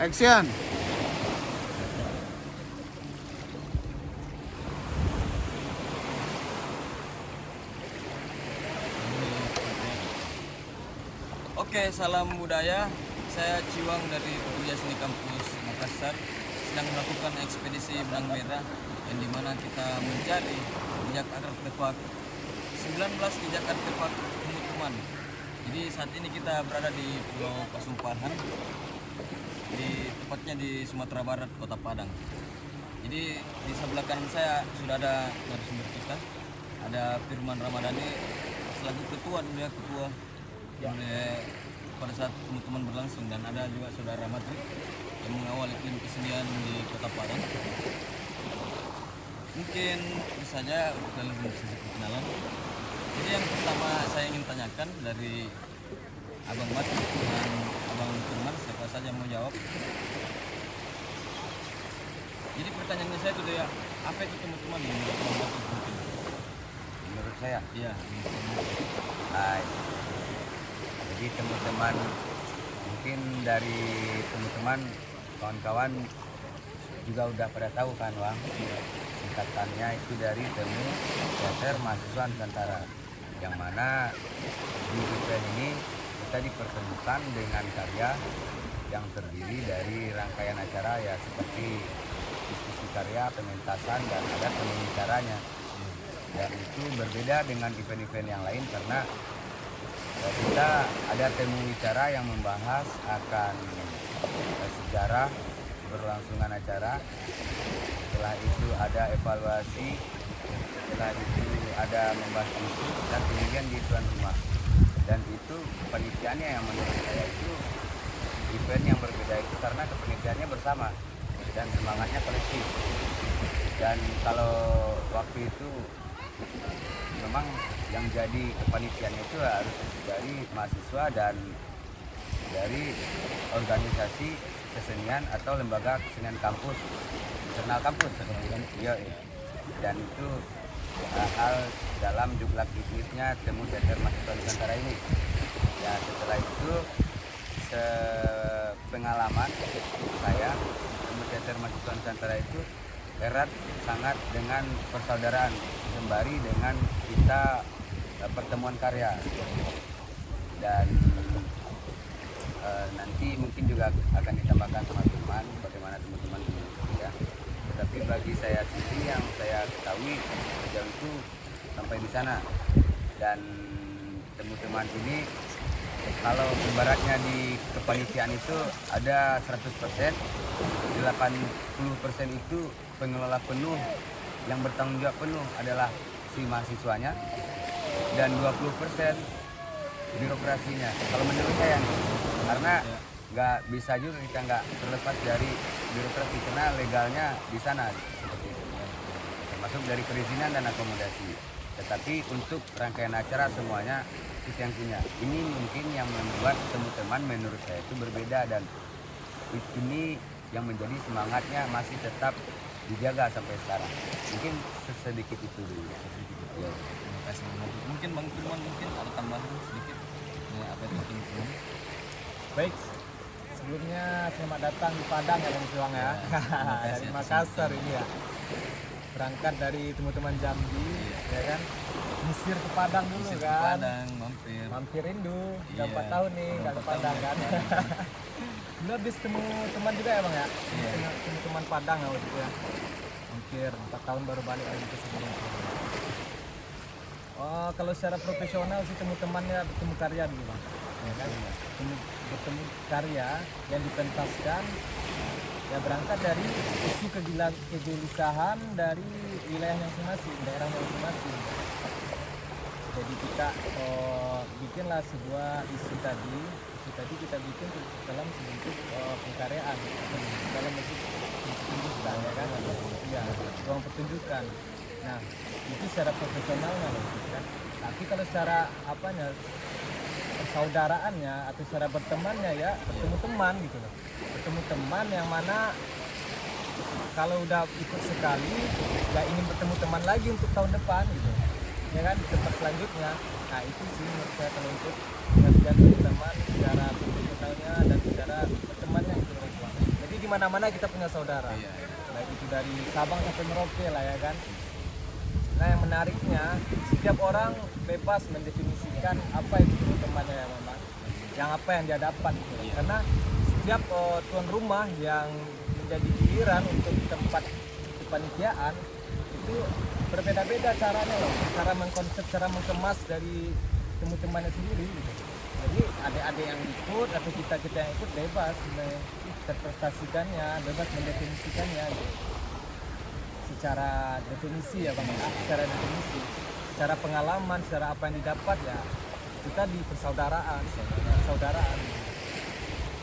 Action. Oke, salam budaya. Saya Ciwang dari Kuliah Seni Kampus Makassar sedang melakukan ekspedisi benang merah yang dimana kita mencari jejak artefak 19 jejak artefak Temuteman. Jadi saat ini kita berada di Pulau Pasumpahan, tepatnya di Sumatera Barat, Kota Padang. Jadi di sebelah kanan saya sudah ada narasumber kita, ada Firman Ramadhani selaku ketua oleh pada saat teman-teman berlangsung, dan ada juga saudara Matri yang mengawal iklim kesenian di Kota Padang. Mungkin saja dalam sesi perkenalan. Jadi yang pertama saya ingin tanyakan dari Abang Mat dan Abang Firman, siapa saja mau jawab. Jadi pertanyaannya saya itu ya, apa itu teman-teman yang menurut mungkin? Menurut saya, Iya. hai. Jadi teman-teman, mungkin dari teman-teman kawan-kawan juga udah pada tahu kan, Wang. Singkatannya itu dari Temu Teater Mahasiswa Nusantara, yang mana di event ini kita dipertemukan dengan karya yang terdiri dari rangkaian acara ya seperti diskusi karya, pementasan, dan ada pembicaranya. Dan itu berbeda dengan event-event yang lain karena kita ada temu bicara yang membahas akan sejarah berlangsungan acara. Setelah itu ada evaluasi, setelah itu ada membahas isu, dan kemudian di tuan rumah. Dan itu penelitiannya yang menurut saya itu event yang berbeda itu karena kepenelitiannya bersama dan semangatnya kolektif. Dan kalau waktu itu memang yang jadi kepanitiaannya itu harus dari mahasiswa dan dari organisasi kesenian atau lembaga kesenian kampus, internal kampus, iya. Dan itu hal dalam jumlah aktivitasnya Temu Teater Mahasiswa Nusantara ini. Ya, setelah itu pengalaman saya Temu Teater Mahasiswa Nusantara itu erat sangat dengan persaudaraan sembari dengan kita pertemuan karya. Dan nanti mungkin juga akan ditambahkan teman-teman bagaimana teman-teman ya. Tetapi bagi saya sendiri yang saya ketahui sejauh itu sampai di sana. Dan teman-teman ini kalau ibaratnya di kepanitiaan itu ada 100%, 80% itu pengelola penuh yang bertanggung jawab penuh adalah si mahasiswanya, dan 20% birokrasinya. Kalau menurut saya, karena nggak bisa juga kita nggak terlepas dari birokrasi karena legalnya di sana seperti itu, termasuk dari perizinan dan akomodasi. Tetapi untuk rangkaian acara semuanya kita yang punya. Ini mungkin yang membuat teman-teman menurut saya itu berbeda, dan ini yang menjadi semangatnya masih tetap dijaga sampai sekarang. Mungkin sedikit itu dulu. Ya, terima kasih. Mungkin Bang Firman mungkin ada tambahan sedikit apa itu teman-teman? Baik, sebelumnya selamat datang di Padang ya Bang Juang ya. Dari Makassar ini ya. Berangkat dari teman-teman Jambi, ya kan? Misir ke Padang dulu Misir ke kan. Padang, Mampir Rindu, udah Iya, 4 tahun nih nggak ke Padang kan. Dulu habis temu teman juga ya Bang ya? Iya. Temu teman Padang ya waktu itu ya. Hampir 4 tahun baru balik lagi ke sini. Oh, kalau secara profesional sih teman-temannya bertemu karya dulu Bang. Ya kan? Bertemu karya yang dipentaskan ya berangkat dari isu kegelisahan dari wilayah masing-masing, daerah masing-masing. Jadi kita bikinlah sebuah isu tadi kita bikin dalam sebentuk pengkaryaan, dalam bentuk pertunjukan ya kan, ya ruang pertunjukan. Nah itu secara profesionalnya loh kan. Tapi kalau secara apanya persaudaraannya atau secara bertemannya ya bertemu teman gitu loh, bertemu teman yang mana kalau udah ikut sekali nggak ingin bertemu teman lagi untuk tahun depan gitu ya kan, tempat selanjutnya. Nah itu sih menurut saya kalau untuk pengertian teman secara profesionalnya dan secara bertemannya gitu loh. mana-mana kita punya saudara. Iya, iya. Baik itu dari Sabang sampai Merauke lah ya kan. Nah yang menariknya setiap orang bebas mendefinisikan apa itu teman-temannya yang memang yang apa yang dia dapat gitu. Iya. Karena setiap tuan rumah yang menjadi giliran untuk tempat kepanitiaan itu berbeda-beda caranya loh, cara mengkonsep, cara mengemas dari teman-temannya sendiri gitu. Jadi adik-adik yang ikut atau kita yang ikut bebas menginterpretasikannya, bebas mendefinisikannya gitu. Secara definisi ya bang, secara definisi, secara pengalaman, secara apa yang didapat ya kita di persaudaraan.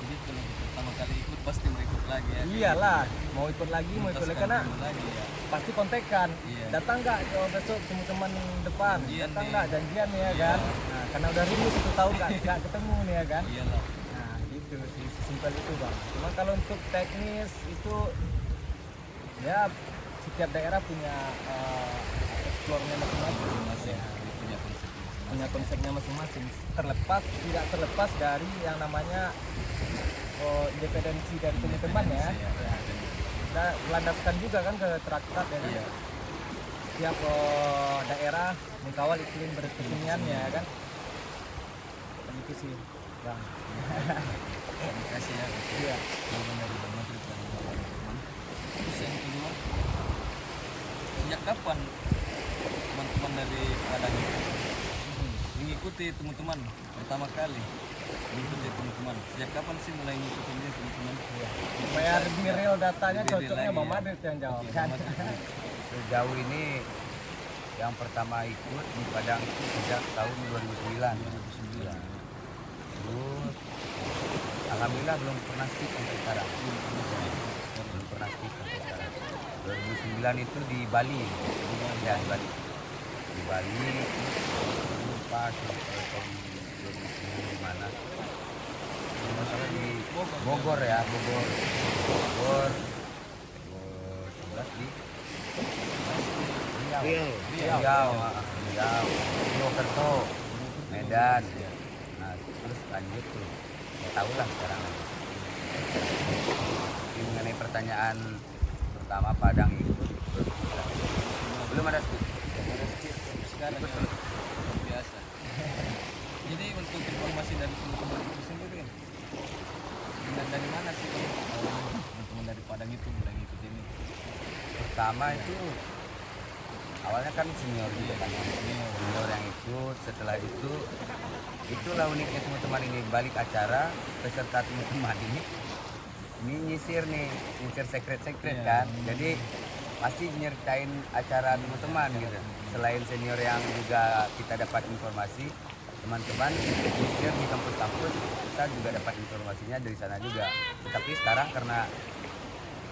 Jadi kalau pertama kali ikut pasti mau ikut lagi ya. Iyalah, mau ikut lagi karena lagi ya. pasti kontekan. Iya. Datang nggak besok teman-teman depan? Janjian Datang nih. nggak janjian ya Iya. kan? Nah, karena udah rindu 1 tahun nggak ketemu nih ya kan? Iyalah. Nah, itu sih sesimpel itu bang. Cuma kalau untuk teknis itu ya setiap daerah punya explore-nya masing-masing. Masih Ya, punya konsep masing-masing. punya konsepnya masing-masing. Tidak terlepas dari yang namanya independensi dari teman-teman ya. Iya. Ya. Kita landaskan juga kan ke traktat ya kan? Iya. Setiap daerah mengkawal iklim berkeseniannya ya kan. Itu sih bang. Terima kasih ya. Iya. Jawaban dari Bang Madrid dan teman-teman. Terus yang kedua, sejak kapan teman-teman dari Padang itu mengikuti teman-teman pertama kali? Mengikuti teman-teman. Sejak kapan sih mulai mengikuti ini teman-teman? Supaya lebih real datanya Lebih real cocoknya lagi bang ya. Madrid yang jawab Oke, kan. Bang Madrid. Sejauh ini yang pertama ikut di Padang itu sejak tahun 2009. 2009. Terus alhamdulillah belum pernah skip sampai sekarang. Belum pernah skip sampai sekarang. 2009 itu di Bali. Ya, di Bali. Di Bali lupa tahun 2009 di mana. Masalah di Bogor ya, Bogor 11 di Riau, Purwokerto, Medan. Nah, terus lanjut tuh. Ya tahu lah sekarang. Ini mengenai pertanyaan pertama Padang itu belum ada skip. Sekarang ya, luar biasa. Jadi untuk informasi dari teman-teman itu sendiri, dari mana sih teman-teman dari Padang itu mulai ngikut ini? Pertama itu awalnya kan senior juga kan, senior yang ikut. Setelah itu itulah uniknya teman-teman ini, balik acara peserta teman-teman ini nyisir secret Iya. kan. Jadi pasti nyeritain acara teman-teman gitu. Selain senior yang juga kita dapat informasi, teman-teman nyisir di kampus-kampus, kita juga dapat informasinya dari sana juga. Tetapi sekarang karena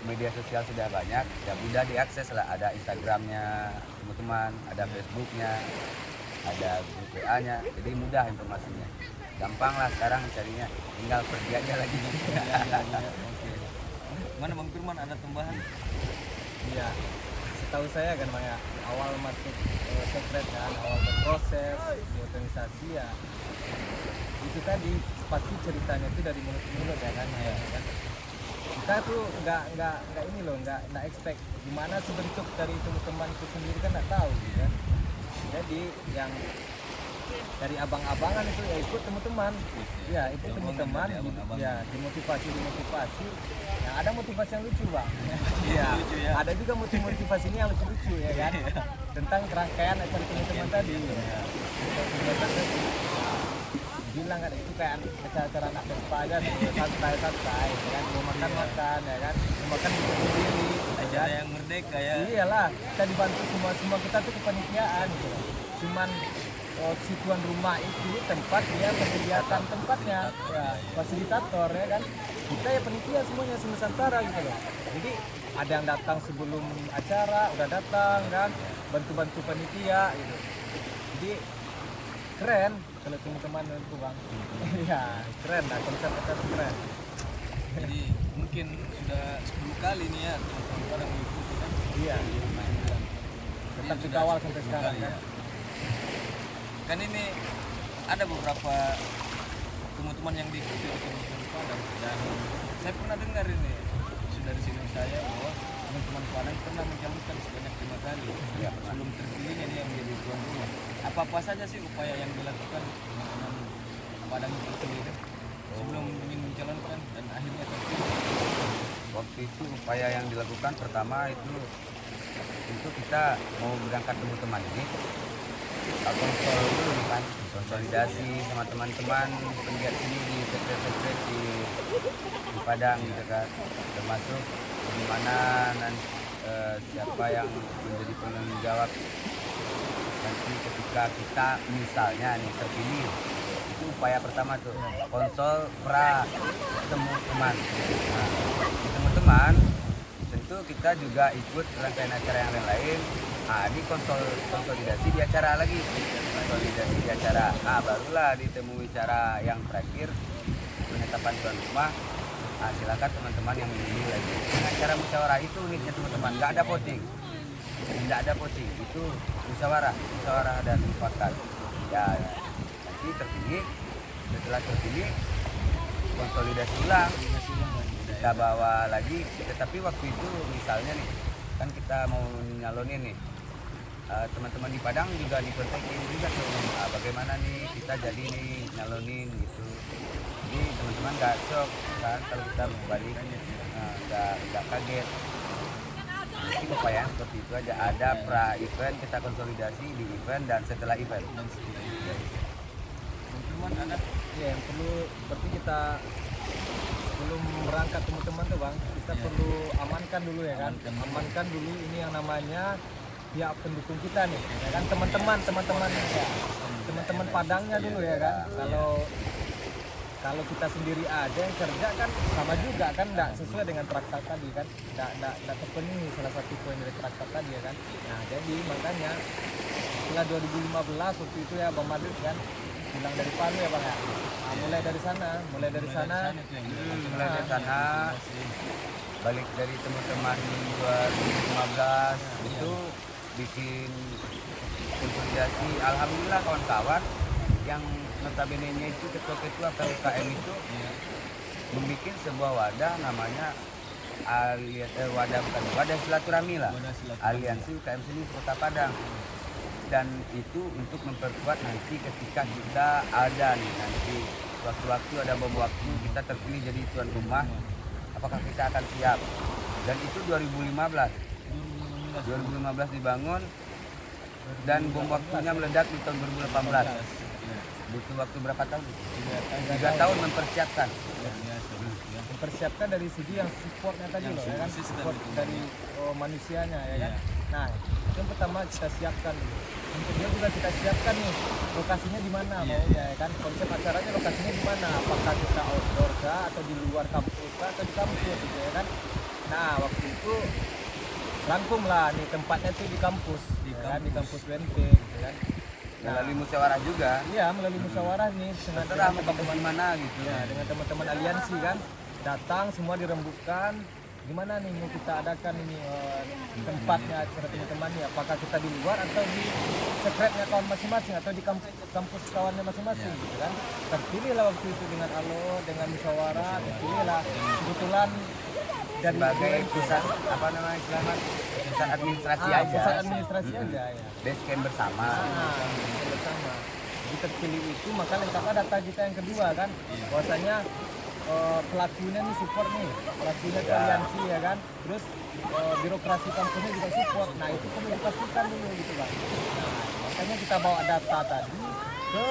media sosial sudah banyak, ya mudah diakses lah. Ada Instagramnya teman-teman, ada Facebooknya, ada grup WA-nya, jadi mudah informasinya. Gampang lah sekarang carinya, tinggal pergi aja lagi. Oke. Mana Bang Firman, ada tambahan? Iya, setahu saya kan bang ya, awal masuk sekret kan, awal berproses di organisasi ya, itu tadi pasti ceritanya itu dari mulut ke mulut ya kan, ya kan. Kita tuh nggak ini loh, nggak expect gimana sebentuk dari teman-teman itu sendiri kan nggak tahu gitu kan. Jadi yang dari abang-abangan itu ya ikut teman-teman, ya ikut teman-teman, ya dimotivasi. Nah, ada motivasi yang lucu bang. Iya. Lucu ya. Ada juga motivasinya yang lucu-lucu ya kan. Tentang rangkaian acara teman-teman tadi. Ya. Bilang kan itu kayak acara anak Vespa aja tuh, santai ya kan, mau makan ya kan, mau makan sendiri. Acara yang merdeka ya. Iyalah, kita dibantu semua kita tuh kepanitiaan gitu. Cuman si tuan rumah itu tempat dia menyediakan tempatnya, ya fasilitator ya kan. Kita ya panitia semuanya Nusantara gitu loh. Jadi ada yang datang sebelum acara, udah datang kan, bantu panitia gitu. Jadi keren kalau teman-teman itu bang. Iya keren lah, konsep kita tuh keren. Jadi mungkin sudah 10 kali nih ya teman-teman Padang mengikuti kan. Iya. Tetap dikawal sampai Sudah 10 sekarang kali kan. ya. Kan ini ada beberapa teman-teman yang diikuti oleh teman-teman Padang, dan saya pernah dengar ini dari senior saya bahwa teman-teman Padang pernah mencalonkan sebanyak 5 kali Ya. sebelum terpilihnya dia menjadi tuan rumah. Apa-apa saja sih upaya yang dilakukan teman-teman Padang itu sendiri sebelum ingin mencalonkan dan akhirnya terpilih? Waktu itu upaya yang dilakukan pertama itu kita mau berangkat teman-teman ini konsol dulu nih kan, konsolidasi sama teman-teman penggiat sini di sekret-sekret di Padang gitu kan, termasuk di mana siapa yang menjadi penanggung jawab nanti ketika kita misalnya nih terpilih. Itu upaya pertama tuh, konsol pra teman-teman. Nah, di teman-teman tentu kita juga ikut rangkaian acara yang lain-lain. Nah, di konsolidasi di acara lagi, konsolidasi di acara. Nah, barulah ditemui cara yang terakhir penetapan tuan rumah. Nah, silakan teman-teman yang memilih lagi. Dengan cara musyawarah itu uniknya teman-teman, nggak ada voting, itu musyawarah dan mufakat. Ya, nanti terpilih, setelah terpilih konsolidasi ulang, kita bawa lagi. Tetapi waktu itu misalnya nih, kan kita mau nyalonin nih, teman-teman di Padang juga dikontakin juga tuh, bagaimana nih kita jadi nih nyalonin gitu. Jadi teman-teman nggak shock kan kalau kita balik, nggak kaget. Jadi upaya seperti itu aja, ada pra event kita konsolidasi di event dan setelah event. Teman-teman ada Ya, yang perlu berarti kita sebelum berangkat teman-teman tuh Bang, kita perlu amankan dulu ya kan, amankan dulu ini yang namanya pihak pendukung kita nih, ya kan, teman-teman Padangnya dulu ya kan. Kalau kita sendiri aja yang kerja kan sama juga kan, nggak sesuai dengan traktat tadi kan, nggak terpenuhi salah satu poin dari traktat tadi ya kan. Nah jadi makanya setelah 2015 waktu itu ya Bang Madrid kan bilang dari Palu ya Bang ya. Nah, mulai dari sana Mulai dari sana, balik dari teman-teman 2015 itu bikin konsolidasi. Alhamdulillah kawan-kawan yang notabene-nya itu ketua-ketua UKM itu membuat sebuah wadah namanya wadah silaturahmi lah, Aliansi UKM Seni Kota Padang. Dan itu untuk memperkuat nanti ketika kita ada nih, nanti waktu-waktu ada bom waktu kita terpilih jadi tuan rumah, apakah kita akan siap. Dan itu 2015 dibangun dan bom waktunya meledak di tahun 2018. Butuh waktu berapa tahun? 3 tahun mempersiapkan. mempersiapkan dari segi yang supportnya tadi loh ya kan, support dari manusianya ya kan. Nah yang pertama kita siapkan dulu. Yang kedua juga kita siapkan nih lokasinya di mana maunya ya kan, konsep acaranya lokasinya di mana, apakah kita outdoor kah atau di luar kampus kah atau di kampus gitu ya kan. Nah waktu itu rangkum lah nih tempatnya tuh di kampus, kan, di kampus UNP gitu kan. Melalui musyawarah juga. Iya, melalui musyawarah nih dengan teman-teman mana gitu. ya, dengan teman-teman aliansi kan, datang semua dirembukan gimana nih mau kita adakan ini tempatnya acara teman-teman nih, apakah kita di luar atau di sekretnya kawan masing-masing atau di kampus kawannya masing-masing gitu kan. Terpilihlah waktu itu dengan dengan musyawarah, terpilihlah kebetulan dari Sebagai pusat apa namanya istilahnya, pusat administrasi aja. pusat administrasi aja ya. Base camp bersama. Bersama. Jadi terpilih itu maka lengkaplah data kita yang kedua kan, bahwasanya pelakunya nih support nih, pelakunya aliansi ya kan, terus birokrasi kampusnya juga support. Nah itu perlu dipastikan dulu gitu kan. Nah, makanya kita bawa data tadi ke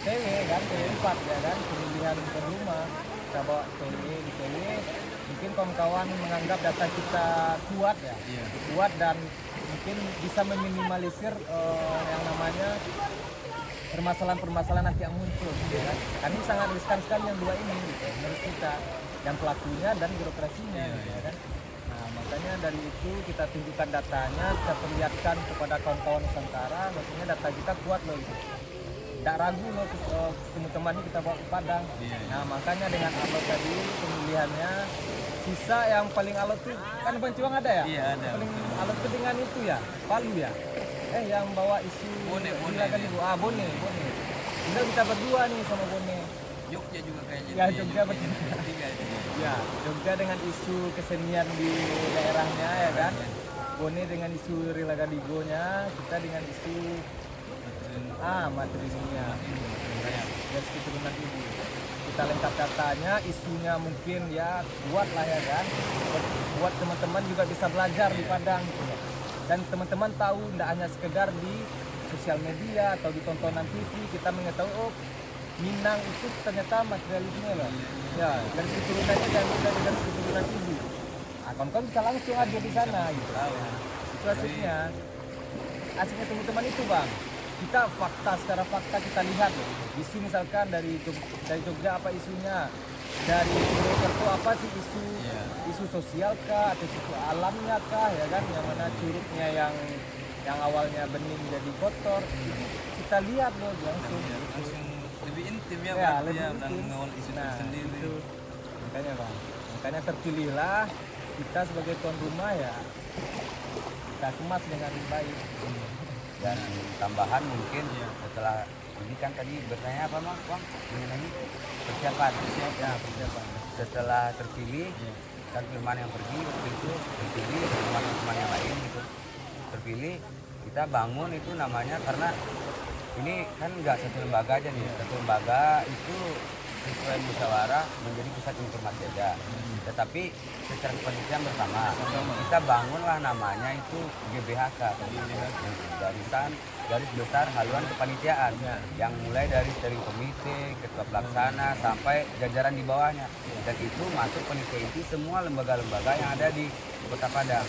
TW kan, TW 4 ya kan, pemilihan rumah kita bawa TW di TW. Mungkin kawan-kawan menganggap data kita kuat ya, kuat dan mungkin bisa meminimalisir yang namanya permasalahan-permasalahan nanti yang muncul gitu kan. Kami sangat riskan sekali yang dua ini gitu, menurut kita, yang pelakunya dan birokrasinya gitu ya kan. Nah makanya dari itu kita tunjukkan datanya, kita perlihatkan kepada kawan-kawan Nusantara, maksudnya data kita kuat loh gitu. Tidak ragu loh teman-teman ini kita bawa ke Padang. Nah makanya dengan alot tadi pemilihannya, sisa yang paling alot tuh kan Bang Ciwang ada ya? Iya ada. Paling alot tuh dengan itu ya, Palu ya. Yang bawa isu Bone. Bone. Tinggal kita berdua nih sama Bone. Jogja juga kayaknya. Ya, Iya, Jogja betul. Tiga itu. Ya, Jogja dengan isu kesenian di daerahnya ya kan. Bone dengan isu Rilagadigonya, kita dengan isu matrilineal. Dari keturunan ibu. Kita lengkap katanya, isunya mungkin ya kuat lah ya kan. Buat teman-teman juga bisa belajar di Padang gitu ya. Dan teman-teman tahu tidak hanya sekedar di sosial media atau di tontonan TV kita mengetahui oh Minang itu ternyata materialisme loh. Ya, dari keturunannya dari keturunan ibu. Nah, kawan-kawan bisa langsung aja di sana gitu. Itu asiknya. Asiknya teman-teman itu bang. Kita secara fakta kita lihat loh. Isu misalkan dari Jogja apa isunya, dari Purwokerto apa sih isu sosial kah atau isu alamnya kah ya kan, yang mana curugnya yang awalnya bening jadi kotor, kita lihat loh langsung. Langsung lebih intim ya, Ya, berarti lebih ya, intim. dan mengawal isu sendiri. Itu. Makanya terpilihlah kita sebagai tuan rumah ya, kita kemas dengan baik. Dan tambahan mungkin setelah ini kan tadi bertanya apa Bang mengenai persiapan. Ya, persiapan. Setelah terpilih kan Firman yang pergi waktu itu terpilih teman-teman yang lain gitu terpilih, kita bangun itu namanya karena ini kan nggak satu lembaga aja nih, satu lembaga itu sesuai musyawarah menjadi pusat informasi aja, tetapi secara penelitian bersama kita bangunlah namanya itu GBHK, garis besar haluan kepanitiaan yang mulai dari steering komite, ketua pelaksana sampai jajaran di bawahnya, dan itu masuk panitia inti semua lembaga-lembaga yang ada di Kota Padang.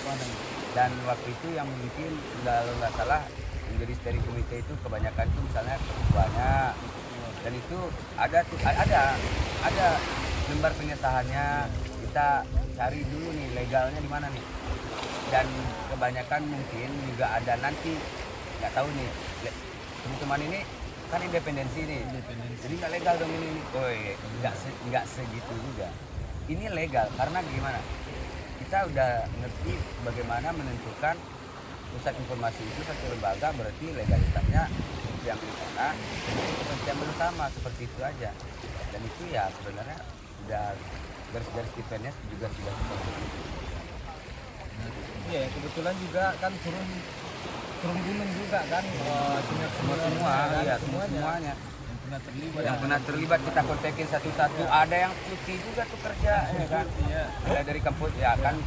Dan waktu itu yang mungkin kalau nggak salah menjadi steering komite itu kebanyakan itu misalnya ketuanya, dan itu ada lembar pengesahannya, kita cari dulu nih legalnya di mana nih, dan kebanyakan mungkin juga ada nanti nggak tahu nih teman-teman ini kan independensi nih, jadi nggak legal dong ini. Nggak segitu juga, ini legal karena gimana, kita udah ngerti bagaimana menentukan pusat informasi itu satu lembaga, berarti legalitasnya yang di sana kepentingan bersama seperti itu aja, dan itu ya sebenarnya udah garis-garis defense juga sudah seperti itu. Iya, kebetulan juga kan turun gunung juga kan, semuanya yang pernah terlibat kita kontekin satu-satu. Ada yang putih juga tuh kerja ya kan, mulai dari kampus ya kan,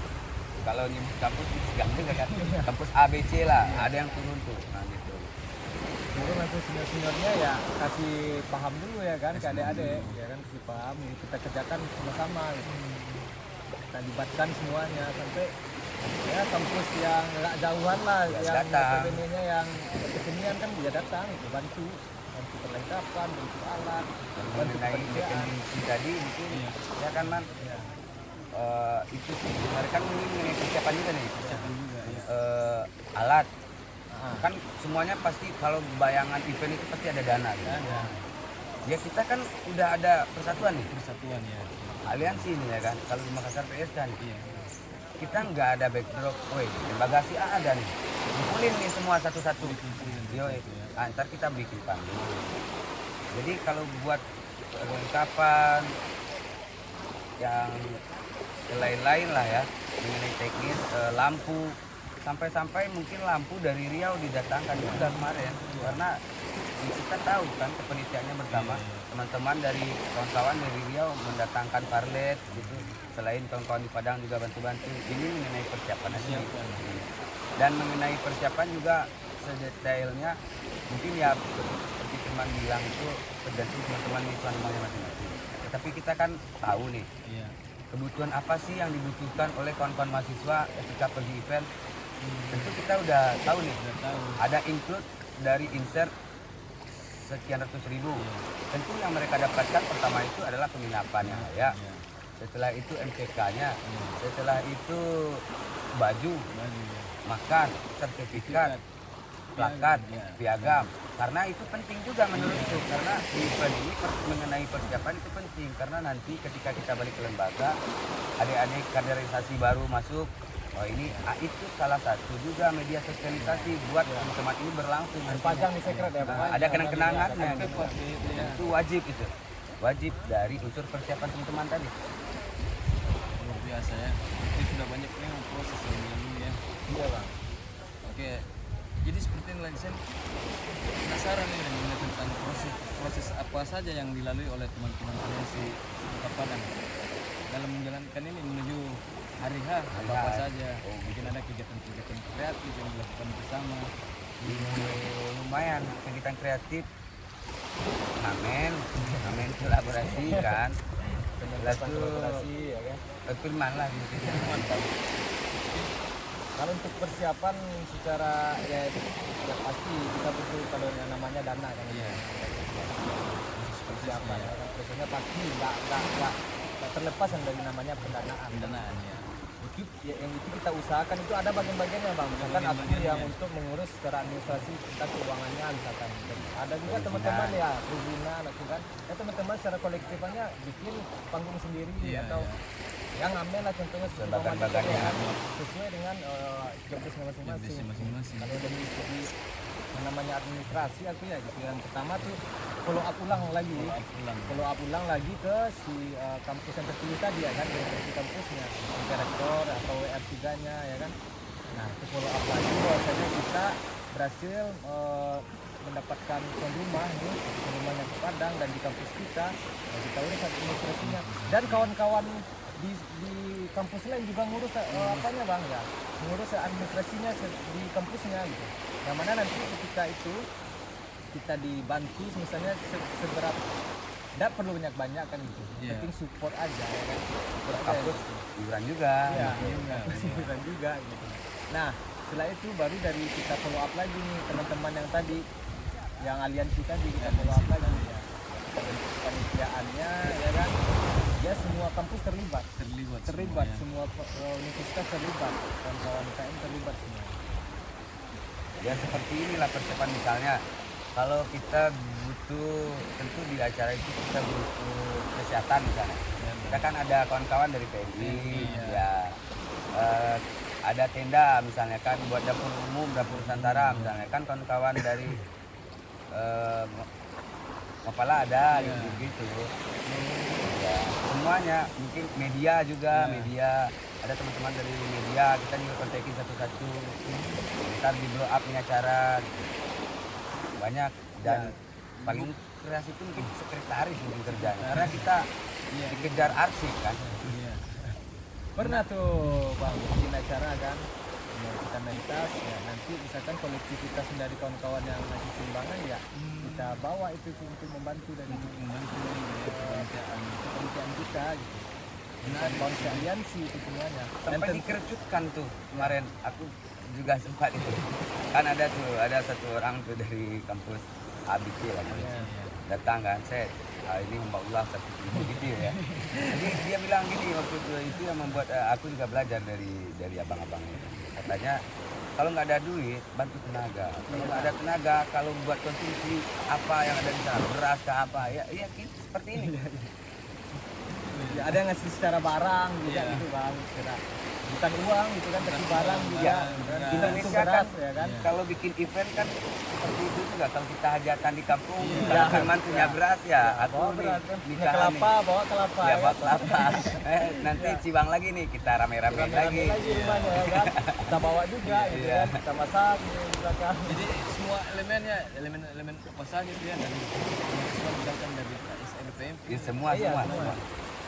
kalau nyebut kampus gang juga kan, kampus ABC lah, ada yang turun tuh, nah gitu. turun langsung seniornya ya kasih paham dulu ya kan ke adik-adik ya kan, kasih paham kita kerjakan sama-sama gitu. Kita libatkan semuanya sampai ya kampus yang nggak jauhan lah, yang notabene-nya yang kesenian kan dia datang gitu, bantu perlengkapan, bantu alat, bantu Mengenai pekerjaan. independensi tadi mungkin ya kan Man, itu sih mereka kan mengenai persiapan juga nih, alat kan semuanya pasti, kalau bayangan event itu pasti ada dana gitu. Ya kita kan udah ada persatuan nih, ya. aliansi ini ya kan, kalau di Makassar PS kan kita nggak ada backdrop, lembaga si A ada nih, kumpulin nih semua satu-satu, ntar kita bikin panggung. Jadi kalau buat perlengkapan yang lain-lain lah ya, mengenai teknis, lampu, sampai-sampai mungkin lampu dari Riau didatangkan juga kemarin, karena kita tahu kan kepenitiannya bersama teman-teman dari kawan-kawan dari Riau mendatangkan parlet gitu, selain kawan-kawan di Padang juga bantu-bantu. Ini mengenai persiapan aja, dan mengenai persiapan juga sedetailnya mungkin ya seperti teman bilang itu tergantung teman-teman di tuan rumahnya masing-masing, tetapi kita kan tahu nih kebutuhan apa sih yang dibutuhkan oleh kawan-kawan mahasiswa ketika pergi event. Tentu kita udah tahu nih, ada include dari insert sekian ratus ribu. Tentu yang mereka dapatkan pertama itu adalah penginapannya ya, setelah itu MTK-nya, setelah itu baju, makan, sertifikat, plakat, piagam. Karena itu penting juga menurutku, karena event ini mengenai persiapan itu penting, karena nanti ketika kita balik ke lembaga, adik-adik kaderisasi baru masuk, ini itu salah satu juga media sosialisasi buat teman-teman ini berlangsung. Pajang di sekret ya Pak. Ada kenang-kenangannya gitu. Itu wajib itu. wajib dari unsur persiapan teman-teman tadi. Luar biasa ya. Ini sudah banyak nih proses yang dilalui ya. Iya bang. Oke, jadi seperti yang lagi saya penasaran nih mengenai tentang proses apa saja yang dilalui oleh teman-teman aliansi Kota Padang dalam menjalankan ini menuju hari H, apa saja. Mungkin ada kegiatan-kegiatan kreatif yang dilakukan bersama. Lumayan kegiatan kreatif, ngamen kolaborasi kan. Penetapan kolaborasi ya kan. Firman lah gitu. Kalau untuk persiapan secara ya pasti kita butuh kalau yang namanya dana kan. Iya. Persiapan. Biasanya pasti nggak terlepas yang dari namanya pendanaan. Pendanaan ya. Itu ya, yang itu kita usahakan itu ada bagian-bagiannya bang. Misalkan aku Bagian-bagiannya. yang untuk mengurus secara administrasi kita keuangannya misalkan. Dan ada juga Perizinan. teman-teman ya perizinan itu kan. Ya teman-teman secara kolektifannya bikin panggung sendiri Iya, atau yang ngamen lah contohnya Bagan-bagannya. sesuai dengan job desk masing-masing. Job desk masing-masing. Kalau dari segi yang namanya administrasi aku ya gitu. Yang pertama tuh follow up ulang lagi. Follow up ulang lagi ke si kampus yang terpilih tadi ya kan, dari kampusnya, si rektor atau WR3-nya ya kan. Nah, itu follow up lagi bahwasanya kita berhasil mendapatkan tuan rumah nih, tuan rumahnya ke Padang dan di kampus kita, nah, kita urus administrasinya dan kawan-kawan di kampus lain juga ngurus apanya bang ya, ngurus administrasinya di kampusnya gitu. Yang mana nanti ketika itu kita dibantu misalnya seberapa, tidak perlu banyak-banyak kan gitu. Iya. Penting support aja ya kan. Support aja, Kampus gitu. hiburan juga. Iya, gitu. hiburan juga gitu. Nah, setelah itu baru dari kita follow up lagi nih teman-teman yang tadi, yang aliansi tadi kita follow up lagi ya. Kita bentuk panitiaannya ya kan. Ya semua kampus terlibat, terlibat semua universitas terlibat, kawan-kawan UKM terlibat semua. Ya seperti inilah persiapan misalnya kalau kita butuh, tentu di acara itu kita butuh kesehatan misalnya. Kita kan ada kawan-kawan dari PMI, ya ada tenda misalnya kan buat dapur umum, dapur Nusantara misalnya kan kawan-kawan dari Mapala ada gitu. Ya, semuanya mungkin media juga, media ada teman-teman dari media, kita juga kontakin satu-satu. Ntar di blow up nih acara banyak dan paling keras itu mungkin sekretaris mungkin kerjanya karena kita dikejar arsip kan. Pernah tuh bang bikin acara kan, ya, kita mentas ya nanti misalkan kolektivitas dari kawan-kawan yang ngasih sumbangan ya kita bawa itu untuk membantu dari kepanitiaan kita gitu. Bukan bangsa aliansi itu semuanya. Sampai dikerucutkan tuh kemarin aku juga sempat itu kan ada satu orang tuh dari kampus ABC lah datang kan, saya ini Mbak Allah satu gitu ya. Jadi dia bilang gini waktu itu yang membuat aku juga belajar dari abang-abang ini. Katanya kalau nggak ada duit bantu tenaga, kalau nggak ada tenaga kalau buat konsumsi apa yang ada di sana beras ke apa ya seperti ini. Ya, ada yang ngasih secara barang juga gitu bang, bukan uang gitu kan, tapi barang juga. Ya, Itu Indonesia beras, kan, ya kan. kalau bikin event kan seperti itu juga. Kalau kita hajatan di kampung, Iya. Firman punya beras ya, aku Bawa nih beras, nikahan kelapa, nih. bawa kelapa. Ya, bawa kan? kelapa. Nanti Cibang lagi nih, kita rame-rame lagi. lagi rumahnya ya kan. Kita bawa juga gitu Iya. kan, kita masak gitu misalkan. Jadi semua elemennya, elemen usaha gitu ya, dari mahasiswa misalkan dari SNPM Ya, semua.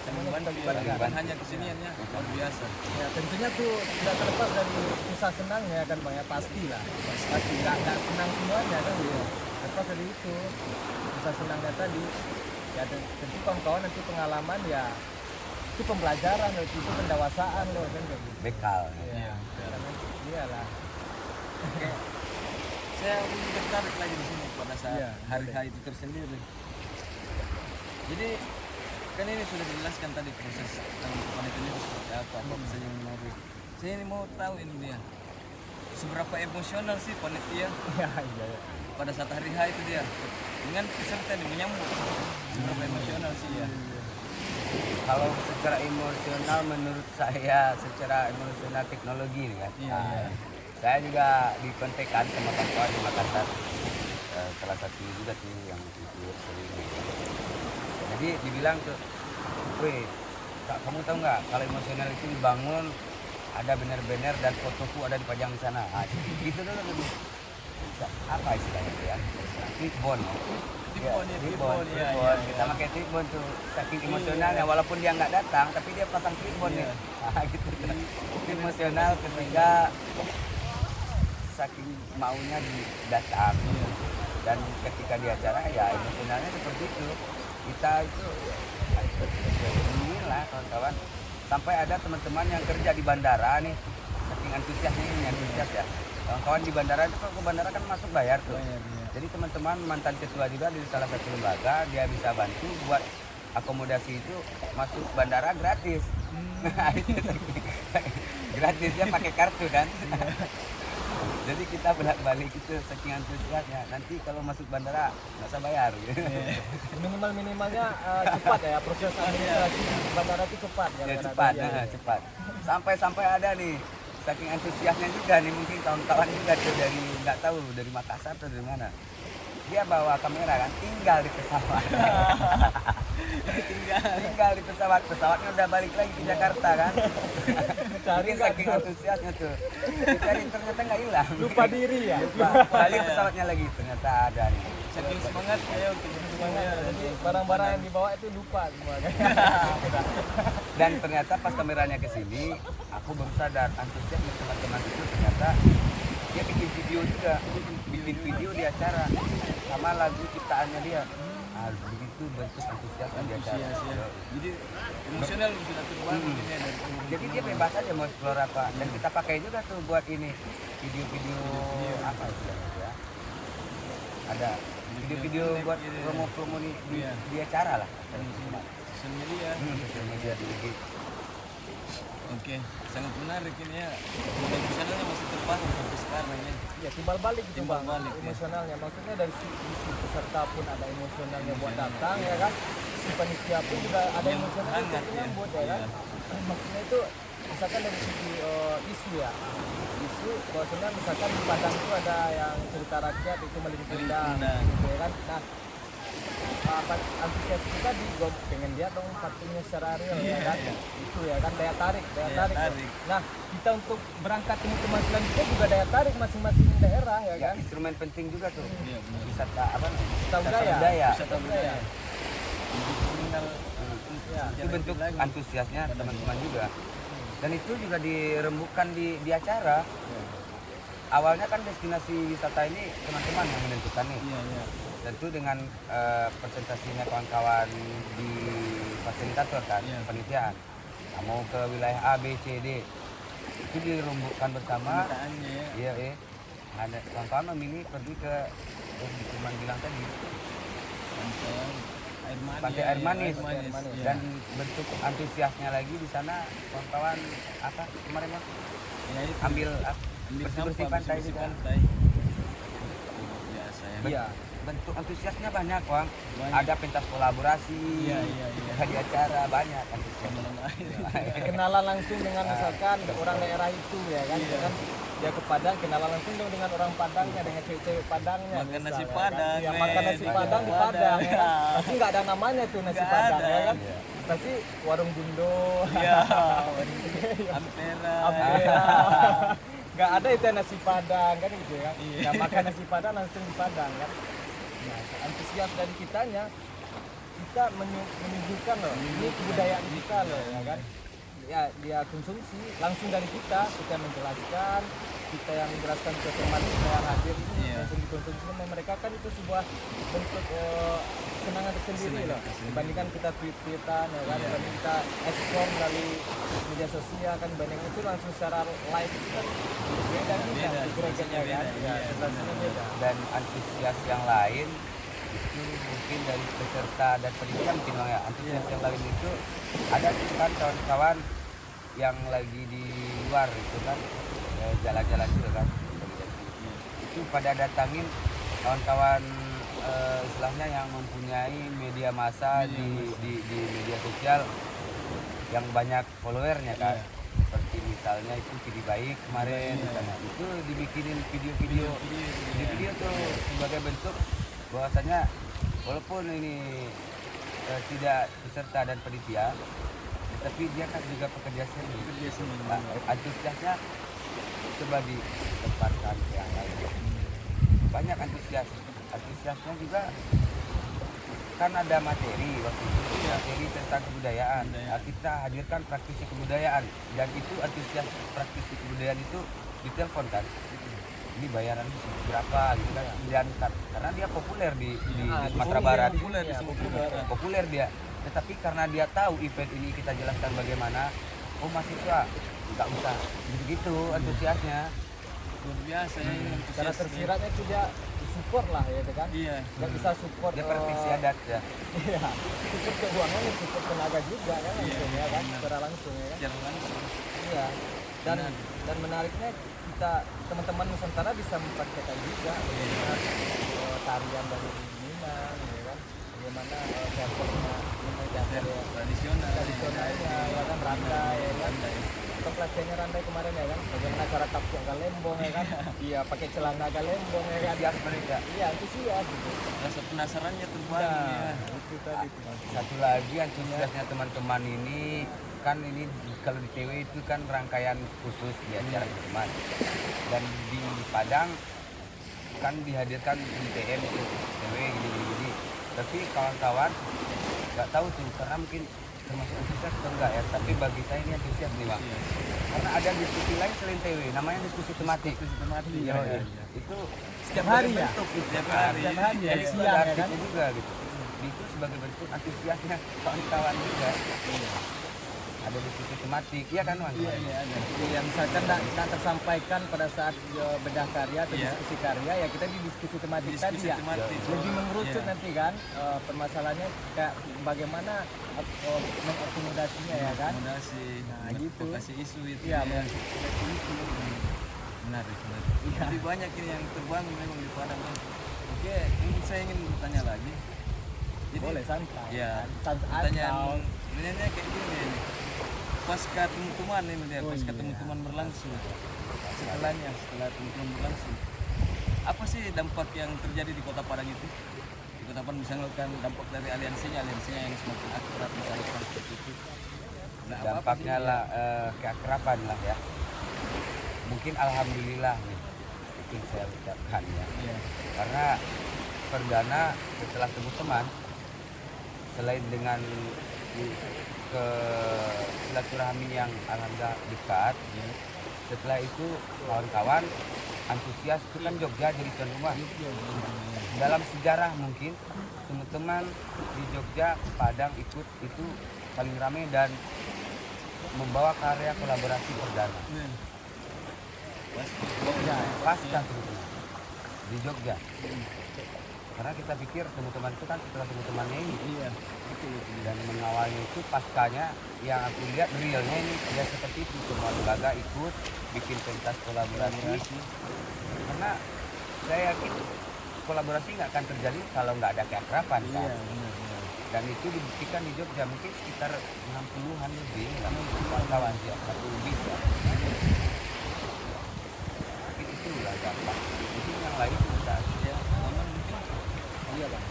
teman-teman Bagi-bagi. bukan hanya kesiniannya luar biasa. Ya tentunya tuh tidak terlepas dari susah senangnya kan bang ya, pasti lah, pasti nggak senang semuanya kan gitu. Terlepas dari itu susah senangnya tadi ya, tentu kawan-kawan nanti pengalaman ya itu pembelajaran loh, itu pendewasaan loh kan kayak gitu. Bekal. Iya, karena iyalah. Oke, saya ingin tertarik lagi di sini pada saat Iya, hari H itu tersendiri. Jadi kan ini sudah dijelaskan tadi proses kepanitiaan itu seperti apa saja yang menarik. Saya ini mau tahu ini dia, seberapa emosional sih panitia Iya, iya. pada saat hari H itu dia dengan peserta yang menyambut, seberapa emosional sih ya. Kalau secara emosional menurut saya, secara emosional teknologi nih kan. Iya, iya. Saya juga dikontekkan sama kawan di Makassar. Salah satu juga tuh yang itu sering. Jadi dibilang tuh, weh, kamu tahu nggak kalau emosional itu dibangun ada banner-banner dan fotoku ada dipajang di sana. Nah, gitu dulu. Apa istilahnya itu ya? Clickbone. Timbon ya, Clickbone. ya. Kita pakai clickbone tuh saking emosionalnya walaupun dia nggak datang tapi dia pasang clickbone nih. Nah, gitu. Itu emosional ketika saking maunya datang dan ketika di acara ya emosionalnya seperti itu. Kita itu lah kawan-kawan, sampai ada teman-teman yang kerja di bandara nih saking antusiasnya ini antusias ya kawan-kawan di bandara itu kalau ke bandara kan masuk bayar tuh. Jadi teman-teman mantan ketua juga di salah satu lembaga dia bisa bantu buat akomodasi itu masuk bandara gratis. Nah, itu gratisnya pakai kartu kan. Jadi kita bolak-balik itu saking antusiasnya. Nanti kalau masuk bandara nggak usah bayar. Minimalnya cepat ya, proses administrasi bandara itu cepat ya. Cepat, cepat. Sampai ada nih saking antusiasnya juga nih mungkin kawan-kawan juga tuh dari nggak tahu dari Makassar atau dari mana. Dia bawa kamera kan, tinggal di pesawat. tinggal di pesawatnya udah balik lagi ke Jakarta kan. Mungkin saking antusiasnya tuh. Dicari ternyata nggak hilang. Lupa diri ya. Balik pesawatnya lagi ternyata ada nih. Saking semangat ya, Semangat. Jadi barang-barang yang dibawa itu lupa semua kan. Dan ternyata pas kameranya ke sini, aku baru sadar antusias teman-teman itu ternyata dia bikin video juga, bikin video di acara sama lagu ciptaannya dia. Nah, begitu bentuk antusiasnya di acara. Jadi emosional sudah terbangun ini dari Jadi dia bebas aja mau explore apa dan kita pakai juga tuh buat ini video-video apa itu ya. Ada video-video buat promo-promo di acara lah. sosial media. Sosial media di Oke, sangat menarik ini ya. Emosionalnya masih terbangun sampai sekarang ya. Ya timbal balik gitu Timbal bang, balik, ya. emosionalnya. Maksudnya dari sisi peserta pun ada emosionalnya buat datang ya kan. Si panitia pun juga ada emosionalnya Hangat, untuk ya. menyambut ya kan. Maksudnya itu misalkan dari sisi isu ya. Isu bahwasanya misalkan di Padang itu ada yang cerita rakyat itu melintang Melintang. gitu ya kan. Nah, antusias kita di gua pengen lihat dong patunnya secara real ya kan. Itu ya kan daya tarik. Nah, kita untuk berangkat teman-teman selanjutnya juga daya tarik masing-masing daerah ya ya, kan. instrumen penting juga tuh. Iya, benar. Wisata apa namanya? Wisata budaya. Wisata budaya. Untuk mengenal Ya, Itu bentuk antusiasnya teman-teman juga. Dan itu juga dirembukan di acara. Awalnya kan destinasi wisata ini teman-teman yang menentukan nih. Iya. Tentu dengan presentasinya kawan-kawan di fasilitator kan, Iya. penelitian. Nah, mau ke wilayah A, B, C, D. Itu dirembukan bersama. Permintaannya ya. Iya. Ada kawan-kawan memilih pergi ke yang bilang tadi. Pantai Air Manis. Iya. Dan bentuk antusiasnya lagi di sana kawan-kawan apa kemarin Bang? Ya, itu. Ambil sampah, bersih-bersih pantai bersih-bersih juga. pantai. Biasa ya. Iya. Bentuk antusiasnya banyak Bang. Banyak. Ada pentas kolaborasi. Iya. Di acara banyak antusias. Kenalan langsung dengan misalkan orang daerah itu ya kan. Iya. Kan dia ke Padang kenalan langsung dong dengan orang Padangnya, dengan cewek-cewek Padangnya. Makan misal, nasi ya kan. Padang, Iya, men. makan nasi Makan Padang di Padang. Padang ya kan. Pasti nggak ada namanya tuh nasi Nggak Padang ada. ya kan. Iya. Pasti warung Bundo. Iya. Ampera. Ampera. Nggak ada itu nasi Padang kan gitu ya. Iya. Nah, makan nasi Padang langsung di Padang kan. Nah, antusias dari kitanya kita menunjukkan loh ini kebudayaan kita loh ya kan. Ya dia konsumsi langsung dari kita menjelaskan, kita yang menjelaskan ke teman kita yang hadir ini Iya. langsung dikonsumsi sama mereka kan itu sebuah bentuk kesenangan tersendiri loh dibandingkan kita tweet-tweetan ya kan, Iya. dibanding kita explore melalui media sosial kan banyak itu langsung secara live itu kan beda Beda, gregetnya kan beda, ya iya, sensasinya beda. Dan antusias yang lain itu mungkin dari peserta dan panitia mungkin Bang ya. Antusias yang lain itu ada tuh kan kawan-kawan yang lagi di luar itu kan jalan-jalan juga kan. Itu pada datangin kawan-kawan istilahnya yang mempunyai media massa di media sosial yang banyak followernya kan. Iya. Seperti misalnya itu Kidi Baik kemarin misalnya. Itu dibikinin video-video tuh sebagai bentuk bahwasanya walaupun ini tidak peserta dan panitia, tapi dia kan juga pekerja seni. Nah, antusiasnya coba ditempatkan ke yang lain. Banyak antusiasnya juga kan ada materi waktu itu, materi tentang kebudayaan. Nah, kita hadirkan praktisi kebudayaan, dan itu antusias praktisi kebudayaan itu ditelepon kan, ini bayaran berapa gitu kan, dan karena dia populer di Sumatera Barat, populer dia. Tetapi karena dia tahu event ini kita jelaskan bagaimana, oh mahasiswa nggak usah gitu antusiasnya. Luar biasa ya ini Cara antusiasnya. tersiratnya itu dia support lah ya kan. Iya. Nggak bisa support Dia praktisi adat ya. iya, support keuangan dan support tenaga juga kan langsung ya kan, benar. secara langsung ya kan. Secara langsung. Iya. Dan Benar. dan menariknya kita teman-teman Nusantara bisa mempraktekkan juga bagaimana tarian dari Minang ya kan. Bagaimana teaternya Minang teater ya. Tradisionalnya ya kan, randai ya kan. Kita pelatihannya randai kemarin ya kan. Bagaimana cara kapuk galembong ya kan. Iya, pakai celana galembong ya kan. Antusias mereka. Iya, antusias gitu. Rasa penasarannya terbangun ya. Itu tadi tuh. Satu lagi antusiasnya teman-teman ini kan, ini kalau di TW itu kan rangkaian khusus di acara teman, dan di Padang kan dihadirkan di TM itu TW gini. Tapi kawan-kawan nggak tahu tuh, karena mungkin termasuk antusias atau enggak ya, tapi bagi saya ini antusias nih Bang. Karena ada diskusi lain selain TW, namanya diskusi tematik. Iya, iya. Itu Setiap hari ya? bentuk gitu. Setiap hari. Setiap hari ya, Jadi siang itu ya ada kan? artinya juga gitu. Itu sebagai bentuk antusiasnya kawan-kawan juga. Ada diskusi tematik, iya kan Bang? Iya, iya ada. Jadi yang misalkan tidak tersampaikan pada saat bedah karya atau Iya. diskusi karya, ya kita di diskusi tematik tadi Diskusi ya. tematik. Lebih mengerucut Iya. nanti kan permasalahannya kayak bagaimana mengakomodasinya ya kan. Akomodasi, Nah, gitu. advokasi isu itu. Iya, ya. mengakomodasi itu. Menarik. Iya. Jadi banyak ini yang terbangun memang di Padang. Bang. Oke, ini saya ingin bertanya lagi. Jadi, Boleh santai. Ya, Santai. pertanyaan ini kayak gini nih. Pasca temuan ini dia, Oh, pasca iya. temuan berlangsung. Setelah temuan berlangsung. Apa sih dampak yang terjadi di Kota Padang itu? Di Kota Padang misalkan dampak dari aliansinya yang semakin akrab misalkan seperti itu. Nah, apa-apa Dampaknya sih? lah keakraban lah ya. Mungkin alhamdulillah nih, itu saya ucapkan ya. Iya. Karena perdana setelah teman, selain dengan ke silaturahmi yang alhamdulillah dekat, setelah itu kawan-kawan antusias itu kan Jogja jadi tuan rumah. Dalam sejarah mungkin teman-teman di Jogja, Padang ikut itu paling ramai dan membawa karya kolaborasi perdana pasca teman-teman di Jogja. Karena kita pikir teman-teman itu kan setelah teman-temannya ini, Iya. dan mengawalnya itu paskanya yang aku lihat realnya ini ya seperti itu, semua lembaga ikut bikin pentas kolaborasi. Karena saya yakin kolaborasi nggak akan terjadi kalau nggak ada keakraban kan. Iya, benar. Dan itu dibuktikan di Jogja mungkin sekitar 60-an lebih kawan ya, satu bis ya. Mungkin itulah dampak. Mungkin yang lain bisa Ya, momen mungkin. Iya bang.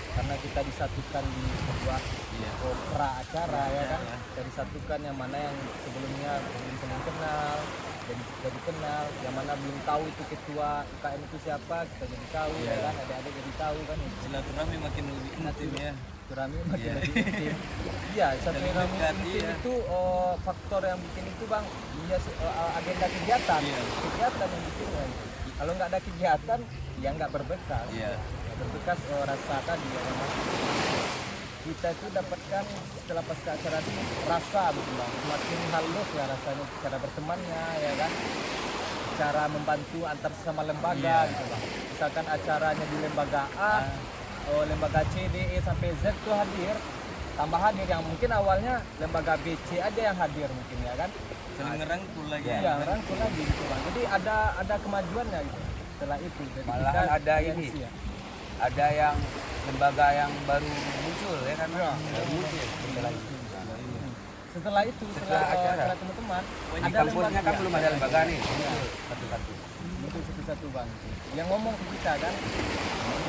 Karena kita disatukan di sebuah Iya. pra acara ya kan, Ya. kita disatukan yang mana yang sebelumnya belum kenal, jadi kenal, yang mana belum tahu itu ketua UKM itu siapa, kita jadi tahu Iya. ya kan, adik-adik jadi tahu kan. Silaturahmi makin lebih intim ya. Silaturahmi makin Iya. lebih intim. Iya, silaturahmi dekat, intim iya. itu faktor yang bikin itu bang, iya agenda kegiatan, Iya. kegiatan yang bikin kan. Kalau nggak ada kegiatan, ya nggak berbekas. Iya. Berbekas rasa tadi ya memang kita itu dapatkan setelah pasca acara itu rasa gitu bang, semakin halus ya rasanya cara bertemannya ya kan, cara membantu antar sesama lembaga Iya. gitu bang. Misalkan acaranya di lembaga A, lembaga C, D, E sampai Z tuh hadir, tambah hadir yang mungkin awalnya lembaga B, C aja yang hadir mungkin ya kan. Saling ngerangkul lagi. Iya, kan? rangkul lagi gitu bang. Jadi ada kemajuannya gitu setelah itu. Jadi Malahan kita ada aliansi ini. ya. ada yang lembaga yang baru muncul ya kan, Iya. baru muncul setelah itu. setelah itu Setelah acara. setelah teman-teman Di kampusnya kan belum ada lembaga nih. Satu-satu. muncul satu-satu bang yang ngomong ke kita kan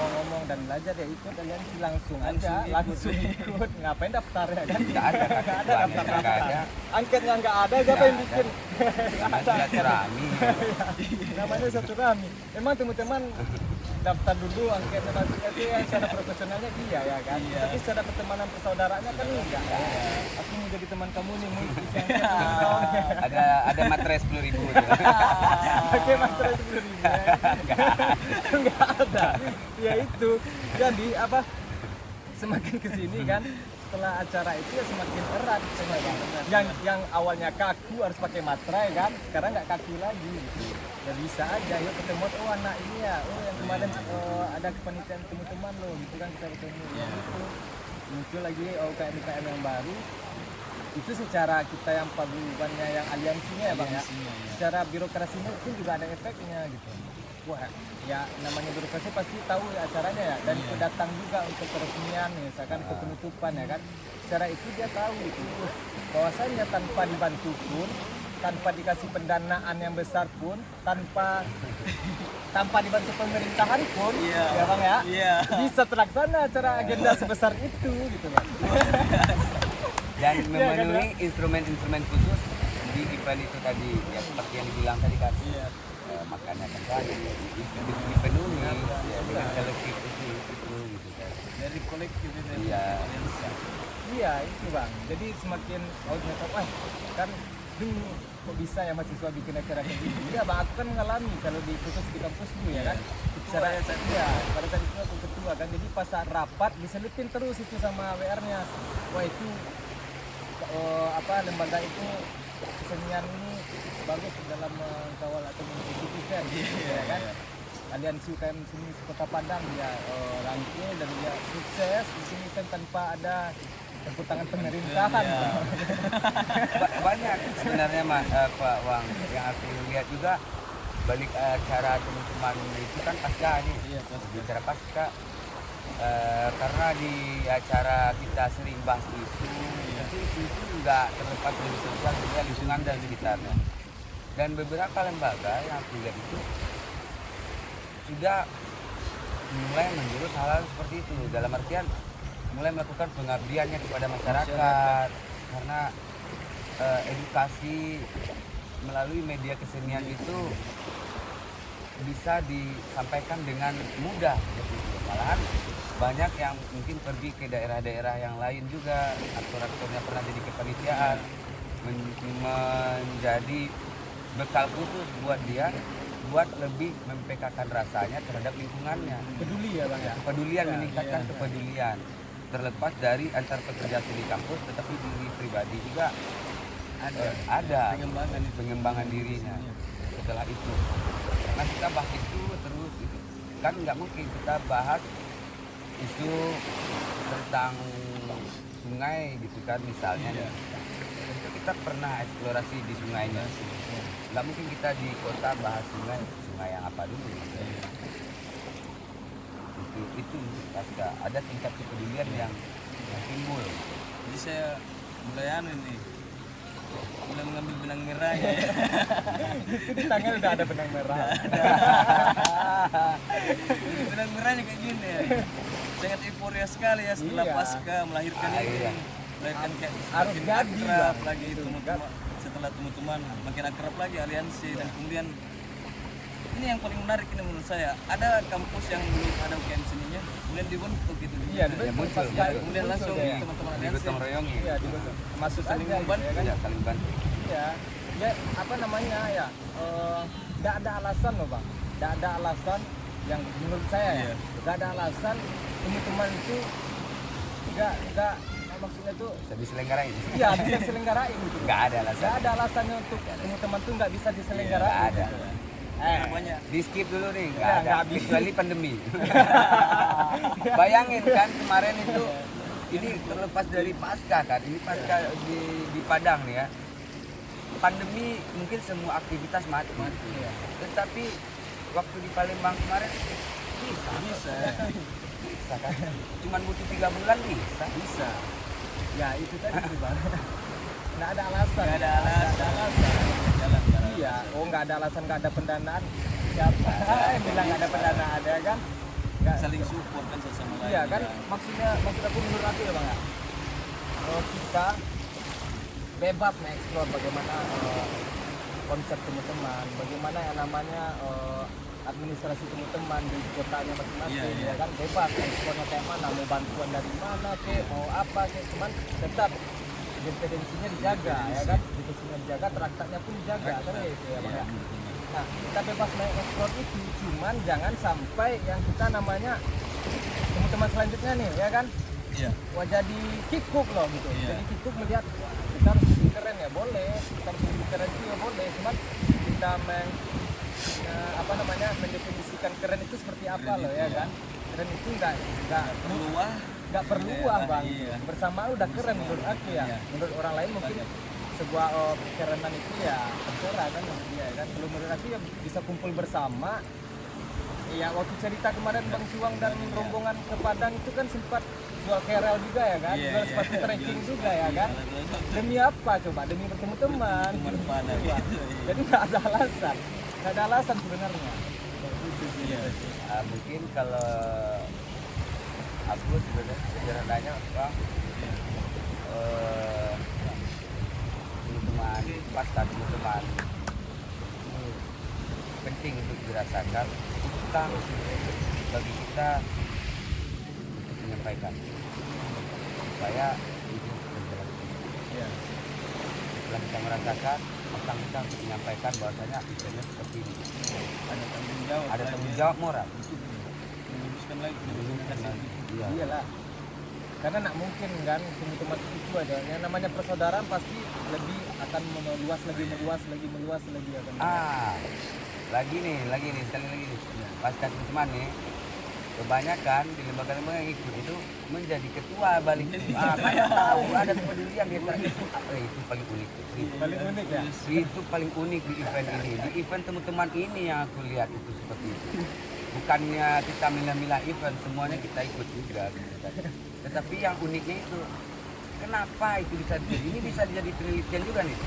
ngomong dan belajar ya ikut kalian langsung aja langsung ikut ngapain daftar ya kan Nggak ada kan? Nggak ada. angketnya nggak ada siapa yang bikin Sama silaturahmi. namanya satu kami emang teman-teman daftar dulu angketnya nanti itu ya secara profesionalnya iya ya kan tapi secara pertemanan persaudaraannya kan enggak aku mau jadi teman kamu nih mau isi angket Ada materai 10.000 tuh. pakai materai 10.000 nggak ada ya itu jadi apa semakin kesini kan setelah acara itu ya semakin erat yang awalnya kaku harus pakai materai kan sekarang nggak kaku lagi gitu. Ya bisa aja yuk ketemu oh anak ini ya oh yang kemarin ada kepanitiaan teman-teman lo gitu kan kita ketemu ya gitu muncul lagi UKM yang baru itu secara kita yang paguyubannya yang aliansinya ya bang ya secara birokrasinya itu juga ada efeknya gitu wah ya namanya birokrasi pasti tahu ya acaranya ya dan itu datang juga untuk peresmian misalkan ke penutupan ya kan secara itu dia tahu itu bahwasanya tanpa dibantu pun tanpa dikasih pendanaan yang besar pun tanpa dibantu pemerintahan pun ya bang ya bisa terlaksana acara agenda sebesar itu gitu bang Dan memenuhi instrumen-instrumen khusus di event itu tadi ya seperti yang dibilang tadi kan makannya kan tadi dipenuhi ya, dengan kolektif itu gitu kan Dari kolektif itu. iya itu bang jadi semakin kan kok bisa ya mahasiswa bikin acara kayak gini iya bang aku kan mengalami kalau di khusus di kampus dulu ya kan pada saat itu aku ketua kan jadi pas saat rapat diselipin terus itu sama WR-nya wah itu lembaga itu kesenian ini bagus dalam mengawal atau mengikuti ya kan aliansi UKM seni Kota Padang ya rangkul dan dia sukses di sini kan tanpa ada tepuk tangan pemerintahan banyak sebenarnya Pak Wang yang aku lihat juga balik acara teman-teman itu kan pasca nih bicara pasca karena di acara kita sering bahas isu juga terlepas dari sosial media lingkungan dan sekitarnya dan beberapa lembaga yang aku lihat itu sudah mulai menjurus hal-hal seperti itu dalam artian mulai melakukan pengabdiannya kepada masyarakat karena edukasi melalui media kesenian itu bisa disampaikan dengan mudah gitu. Malahan banyak yang mungkin pergi ke daerah-daerah yang lain juga aktor-aktor yang pernah jadi kepanitiaan menjadi bekal khusus buat dia buat lebih mempekakan rasanya terhadap lingkungannya peduli ya bang ya kepedulian meningkatkan kepedulian terlepas dari antar pekerja studi kampus tetapi diri pribadi juga ada pengembangan dirinya setelah itu karena kita bahas itu terus gitu. Kan nggak mungkin kita bahas isu tentang sungai gitu kan misalnya kita pernah eksplorasi di sungainya nggak mungkin kita di kota bahas sungai yang apa dulu gitu. itu pasca ada tingkat kepedulian yang timbul Jadi saya mulai mulai mengambil benang merah ya. itu di tangan udah ada benang merah Benang merahnya kayak gini ya. Sangat euforia sekali ya setelah pasca melahirkan ini. Melahirkan kayak harus makin jadi akrab lagi teman-teman. Setelah teman-teman makin akrab lagi aliansi dan kemudian ini yang paling menarik ini menurut saya ada kampus yang belum ada UKM seninya kemudian dibentuk gitu muncul kemudian langsung teman-teman aliansi digotong royongi masuk saling aja membantu gitu, ya kan? saling bantu ya apa namanya ya nggak ada alasan loh bang nggak ada alasan yang menurut saya ya nggak ada alasan teman-teman itu nggak maksudnya tuh bisa diselenggarain iya bisa diselenggarain gitu nggak ada alasan nggak ada alasannya untuk teman-teman tuh nggak bisa diselenggarain nggak ada gitu. banyak di skip dulu nih nggak Ya, ada nggak bisa. kecuali pandemi bayangin kan kemarin itu ini terlepas dari pasca kan ini pasca di Padang nih ya pandemi mungkin semua aktivitas mati ya. Tetapi waktu di Palembang kemarin bisa kan cuman butuh 3 bulan bisa ya itu tadi tuh bang nggak ada alasan. Nggak ada Nggak alasan. ada alasan. Jalan. Iya, oh nggak ada alasan, nggak ada pendanaan. Siapa yang bilang nggak ada pendanaan ya kan? Nggak, Saling support kan sesama lain. iya kan? ya. Maksud aku menurut aku ya bang ya. Kita bebas mengeksplor bagaimana konsep teman-teman, bagaimana yang namanya administrasi teman-teman di kotanya masing-masing, Iya, iya. ya kan bebas eksplornya kayak mana, mau bantuan dari mana, mau apa, cuman tetap independensinya dijaga, ya kan, independensinya dijaga, traktatnya pun dijaga, kan gitu ya bang ya. Nah, kita bebas mengeksplor itu, cuman jangan sampai yang kita namanya teman-teman selanjutnya nih, ya kan, Iya. wah jadi kikuk loh gitu. Iya. Jadi kikuk melihat wah, kita harus lebih keren ya boleh, kita harus lebih keren juga boleh. Cuman kita mendefinisikan keren itu seperti apa Keren loh itu, ya ya. kan? Keren itu nggak Perlu wah. perlu Iya, wah bang. iya. Bersama udah keren menurut aku ya. Iya. Menurut orang lain mungkin sebuah kerenan itu ya terserah kan maksudnya ya kan. Kalau menurut aku ya bisa kumpul bersama. Ya waktu cerita kemarin Bang Siwang dan rombongan ke Padang itu kan sempat jual KRL juga ya kan, Iya, jual iya, sepatu iya, trekking jual juga ya kan. Demi apa coba? Demi bertemu teman. Bertemu teman Padang, Iya. gitu, iya. Jadi nggak ada alasan, nggak ada alasan sebenarnya. Iya. Mungkin kalau aku sebenarnya sederhananya bang, teman-teman pasca teman-teman ini penting untuk dirasakan, utang bagi kita untuk menyampaikan supaya itu berjalan. Iya. Setelah kita merasakan, utang kita untuk menyampaikan bahwasanya eventnya seperti ini. Ada tanggung jawab. Ada lagi tanggung ya. jawab moral. Meluruskan lagi komunikasi. Iya. Iyalah. Karena nak mungkin kan teman-teman itu aja. Yang namanya persaudaraan pasti lebih akan meluas lagi akan. Lagi nih, sekali lagi nih. Pas kasih teman nih, kebanyakan di lembaga-lembaga yang ikut itu menjadi ketua balik. Kayak tahu ada kepedulian di antara itu. Itu paling unik. Paling unik ya. Itu paling unik di event ini. Di event teman-teman ini yang aku lihat itu seperti itu. Bukannya kita milah-milah event, semuanya kita ikut juga. Gitu kan. Tetapi yang uniknya itu, kenapa itu bisa jadi? Ini bisa jadi penelitian juga nih.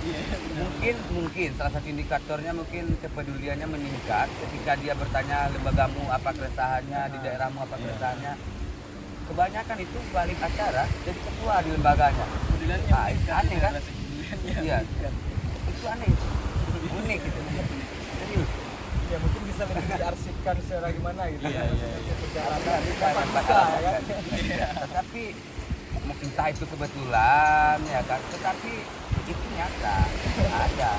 Mungkin salah satu indikatornya mungkin kepeduliannya meningkat ketika dia bertanya lembagamu apa keresahannya, di daerahmu apa keresahannya. Kebanyakan itu balik acara jadi ketua di lembaganya. Itu aneh kan? Iya. Itu aneh. Unik gitu. Serius. Ya mungkin bisa lebih diarsipkan secara gimana gitu. Iya, iya, iya. Secara Bisa, bisa ya kan. Tetapi entah itu kebetulan ya kan, tetapi itu nyata ada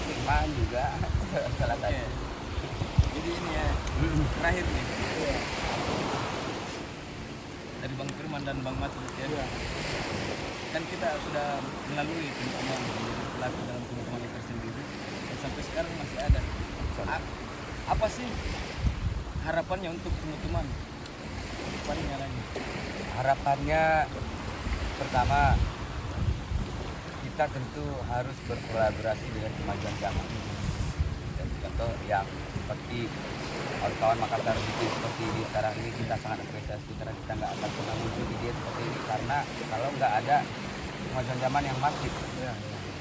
Firman juga salah Oke. satu. Jadi ini ya terakhir nih Iya. dari Bang Firman dan Bang Matut ya. Iya. Kan kita sudah melalui teman-teman menjadi pelaku dalam teman-teman itu sendiri dan sampai sekarang masih ada. Apa sih harapannya untuk teman-teman? Depannya lagi. Harapannya pertama kita tentu harus berkolaborasi dengan kemajuan zaman. Dan contoh yang seperti kawan-kawan Makassar itu seperti ini sekarang ini kita sangat apresiasi karena kita nggak akan pernah muncul ide seperti ini karena kalau nggak ada kemajuan zaman yang masif.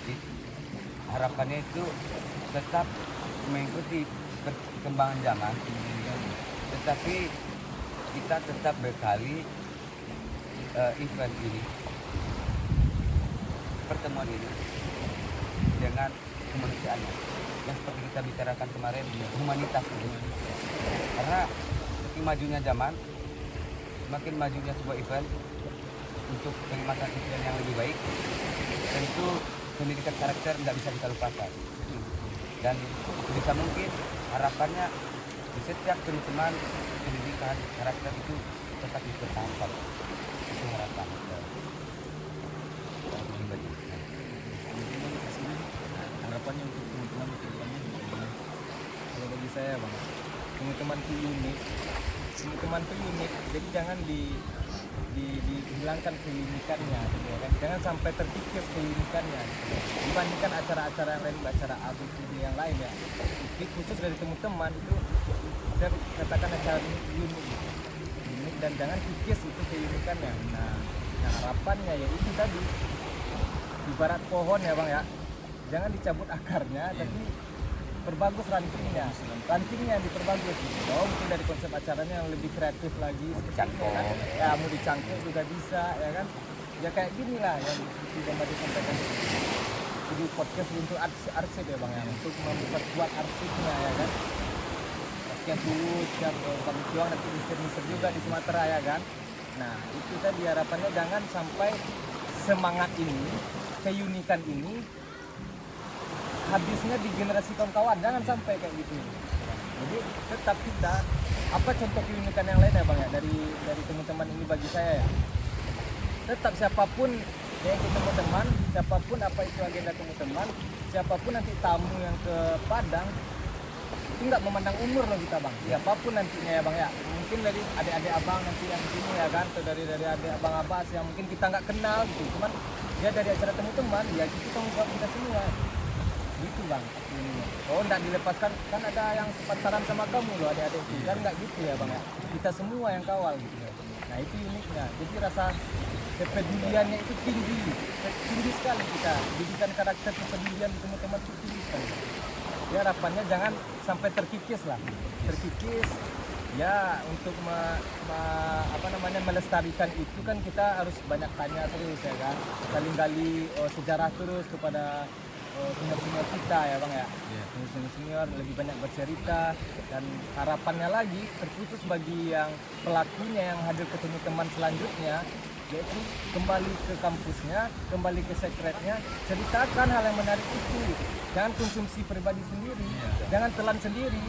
Jadi, harapannya itu tetap mengikuti perkembangan zaman, tetapi kita tetap bekali event ini, pertemuan ini dengan kemanusiaannya yang seperti kita bicarakan kemarin, humanitas itu. Karena semakin majunya zaman, semakin majunya sebuah event untuk kenikmatan event yang lebih baik, tentu pendidikan karakter tidak bisa kita lupakan. Dan bisa mungkin harapannya di setiap teman-teman pendidikan karakter itu tetap dipertahankan. Itu harapan pribadi. Harapannya untuk teman-teman ke depannya gimana? Kalau bagi saya bang, teman-teman itu unik, jadi jangan dihilangkan keunikannya, gitu ya kan? Jangan sampai terkikis keunikannya, gitu ya. Dibandingkan acara-acara yang lain, acara ABCD yang lain ya, ini khusus dari teman-teman itu saya katakan acara unik, unik dan jangan kikis itu keunikannya. Nah harapannya ya itu tadi ibarat pohon ya Bang ya, jangan dicabut akarnya, tapi perbagus rantingnya yang diperbagus gitu. Oh, mungkin dari konsep acaranya yang lebih kreatif lagi seperti ini, ya kan? Ya mau dicangkuk juga bisa ya kan, ya kayak gini lah yang Bang Badi sampaikan. Jadi podcast untuk arsip ya Bang ya, untuk memperkuat arsipnya ya kan. Sekian dulu, siap Bang Juang nanti mister juga di Sumatera ya kan. Nah itu tadi harapannya, jangan sampai semangat ini, keunikan ini habisnya di generasi kawan-kawan, jangan sampai kayak gitu. Jadi tetap kita, apa contoh keunikan yang lain ya Bang ya, dari teman-teman ini bagi saya ya, tetap siapapun yang ikut teman-teman, siapapun apa itu agenda teman-teman, siapapun nanti tamu yang ke Padang, itu nggak memandang umur loh kita Bang, siapapun nantinya ya Bang ya. Mungkin dari adik-adik abang nanti yang sini ya kan, atau dari adik abang Abbas yang mungkin kita nggak kenal gitu, cuman dia dari acara teman-teman, ya itu tanggung jawab kita semua gitu Bang. Oh nggak dilepaskan, kan ada yang pacaran sama kamu loh adik-adik itu, kan nggak gitu ya Bang ya, kita semua yang kawal gitu ya. Nah itu uniknya, jadi rasa kepeduliannya itu tinggi sekali kita, didikan karakter kepedulian di teman-teman itu tinggi sekali. Ya harapannya jangan sampai terkikis ya. Untuk melestarikan itu kan kita harus banyak tanya terus ya kan, gali sejarah terus kepada senior-senior kita ya Bang ya. Senior lebih banyak bercerita, dan harapannya lagi terkhusus bagi yang pelakunya yang hadir ketemu teman selanjutnya, yaitu kembali ke kampusnya, kembali ke sekretnya, ceritakan hal yang menarik itu. Jangan konsumsi pribadi sendiri, jangan telan sendiri,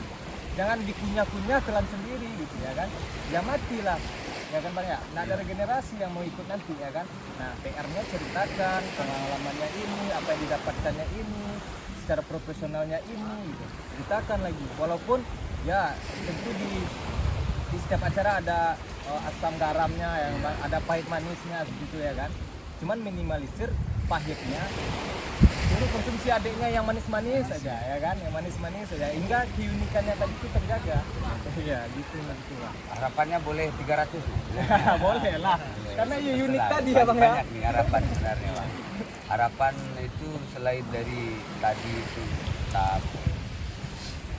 jangan dikunyah-kunyah telan sendiri gitu ya kan. Ya matilah ya kan Bang ya. Nah dari generasi yang mau ikut nanti ya kan, nah PR-nya ceritakan pengalamannya ini, apa yang didapatkannya ini, secara profesionalnya ini gitu. Ceritakan lagi, walaupun ya tentu di setiap acara ada asam garamnya, yang ada pahit manisnya gitu ya kan. Cuman minimalisir pahitnya, ini konsumsi adiknya yang manis-manis saja ya kan, yang manis-manis saja, hingga keunikannya tadi itu terjaga. Ya gitu Bang. Harapannya boleh 300. Boleh lah, karena unik tadi ya Bang ya. Banyak nih harapan sebenarnya Bang. Harapan itu selain dari tadi itu tetap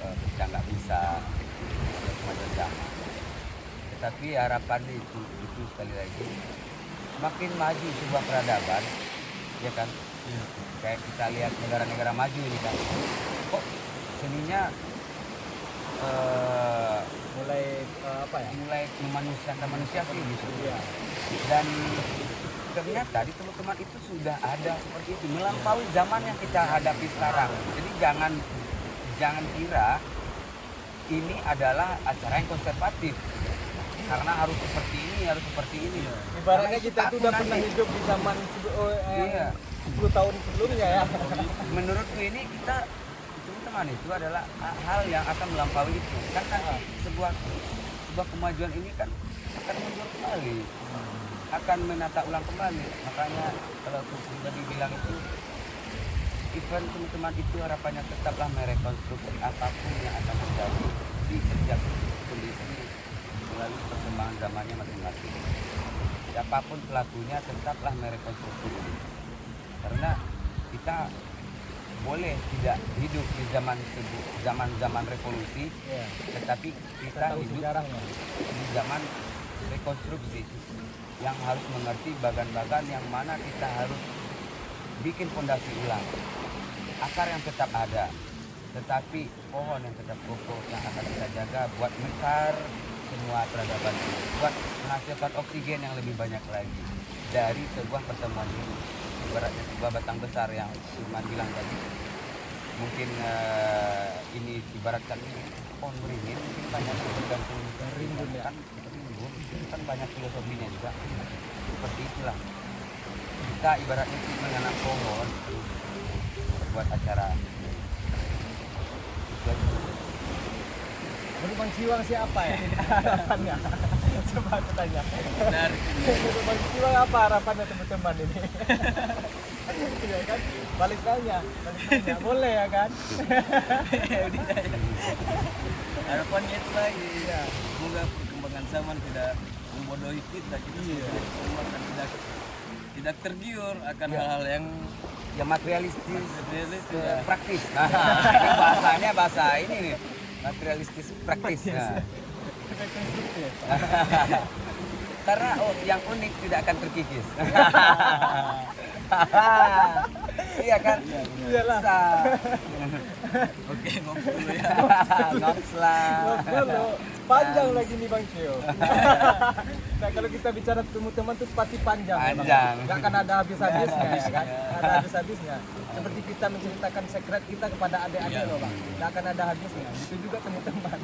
kita nggak bisa macam zaman, tetapi harapan itu sekali lagi semakin maju sebuah peradaban ya kan. Kayak kita lihat negara-negara maju ini kan, kok seninya mulai memanusiakan manusia sih gitu. Dan ternyata di teman-teman itu sudah ada seperti itu, melampaui zaman yang kita hadapi sekarang. Jadi jangan kira ini adalah acara yang konservatif karena harus seperti ini. Ibaratnya kita tuh udah pernah hidup di zaman 10 tahun sebelumnya ya. Menurutku ini kita teman-teman itu adalah hal yang akan melampaui itu. Kan sebuah kemajuan ini kan akan mundur kembali, akan menata ulang kembali. Makanya kalau aku pribadi bilang itu, event teman-teman itu harapannya tetaplah merekonstruksi apapun yang akan terjadi di setiap kondisi melalui perkembangan zamannya masing-masing. Siapapun pelakunya tetaplah merekonstruksi ini. Karena kita boleh tidak hidup di zaman revolusi, tetapi kita hidup di zaman rekonstruksi yang harus mengerti bagan-bagan yang mana kita harus bikin fondasi ulang. Akar yang tetap ada, tetapi pohon yang tetap kokoh yang akan kita jaga buat mekar semua peradaban ini, buat menghasilkan oksigen yang lebih banyak lagi dari sebuah pertemuan ini. Ibaratnya sebuah batang besar yang Firman bilang tadi, mungkin ini ibaratkan ini pohon beringin, mungkin banyak tergantung rimbun ya kan, kan banyak filosofinya juga. Seperti itulah kita ibaratnya menanam pohon buat acara. Menurut Bang Jiwang siapa ya harapannya? Coba aku tanya. Benar. Menurut Bang Jiwang apa harapannya teman-teman ini? Ya kan? Balik tanya. Boleh ya kan? Harapannya itu lagi ya, semoga perkembangan zaman tidak membodohi kita. Semua kan tidak tidak tergiur akan hal-hal yang yang materialistis, itu ya. praktis. Nah, ini bahasanya bahasa ini nih, materialistis praktis. Nah. Konstruktif. Karena yang unik tidak akan terkikis. Iya kan? Iyalah. Bisa. Oke, ngobrol dulu ya. Ngops lah. Ngobrol loh. Panjang lagi nih Bang Cio. Nah kalau kita bicara teman-teman tuh pasti panjang. Panjang. Gak akan ada habis-habisnya ya kan? Nggak ada habis-habisnya. Seperti kita menceritakan sekret kita kepada adik-adik Iya. loh Bang. Gak akan ada habisnya. Itu juga teman-teman.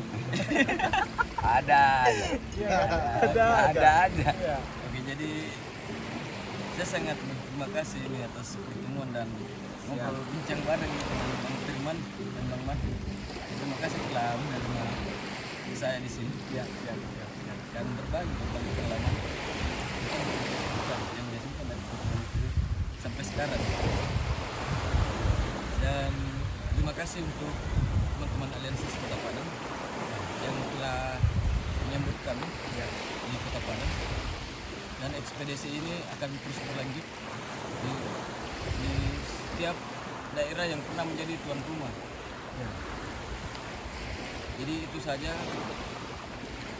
Ada aja. Iya kan? Ada Ada aja. Iya. Oke, jadi saya sangat berterima kasih ini atas pertemuan dan ngobrol bincang bareng dengan Bang Firman dan Bang Mat. Terima kasih telah menerima saya di sini Iya, iya, iya. dan berbagi tentang pengalaman yang disimpan dari pertemuan itu sampai sekarang. Dan terima kasih untuk teman-teman Aliansi Kota Padang yang telah menyambut kami di Kota Padang. Dan ekspedisi ini akan terus berlanjut di setiap daerah yang pernah menjadi tuan rumah. Iya. Jadi itu saja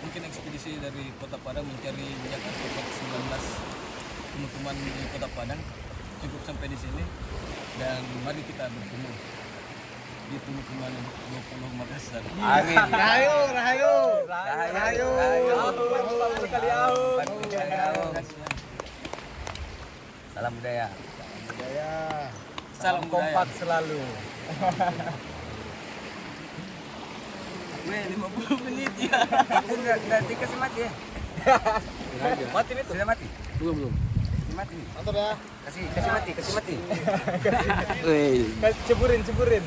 mungkin ekspedisi dari Kota Padang mencari minyak alkohol 19 teman-teman di Kota Padang cukup sampai di sini, dan mari kita bertemu di teman-teman 20 Makassar. Amin. Rahayu, rahayu. Rahayu. Rahayu. Salam budaya. Budaya. Salam kompak selalu. Weh, 50 menit ya. Itu udah dikasih mati ya? Mati itu. Sudah mati? Belum. Kasih mati. Mantap ya. Kasih mati, kasih mati. Weh. Ceburin.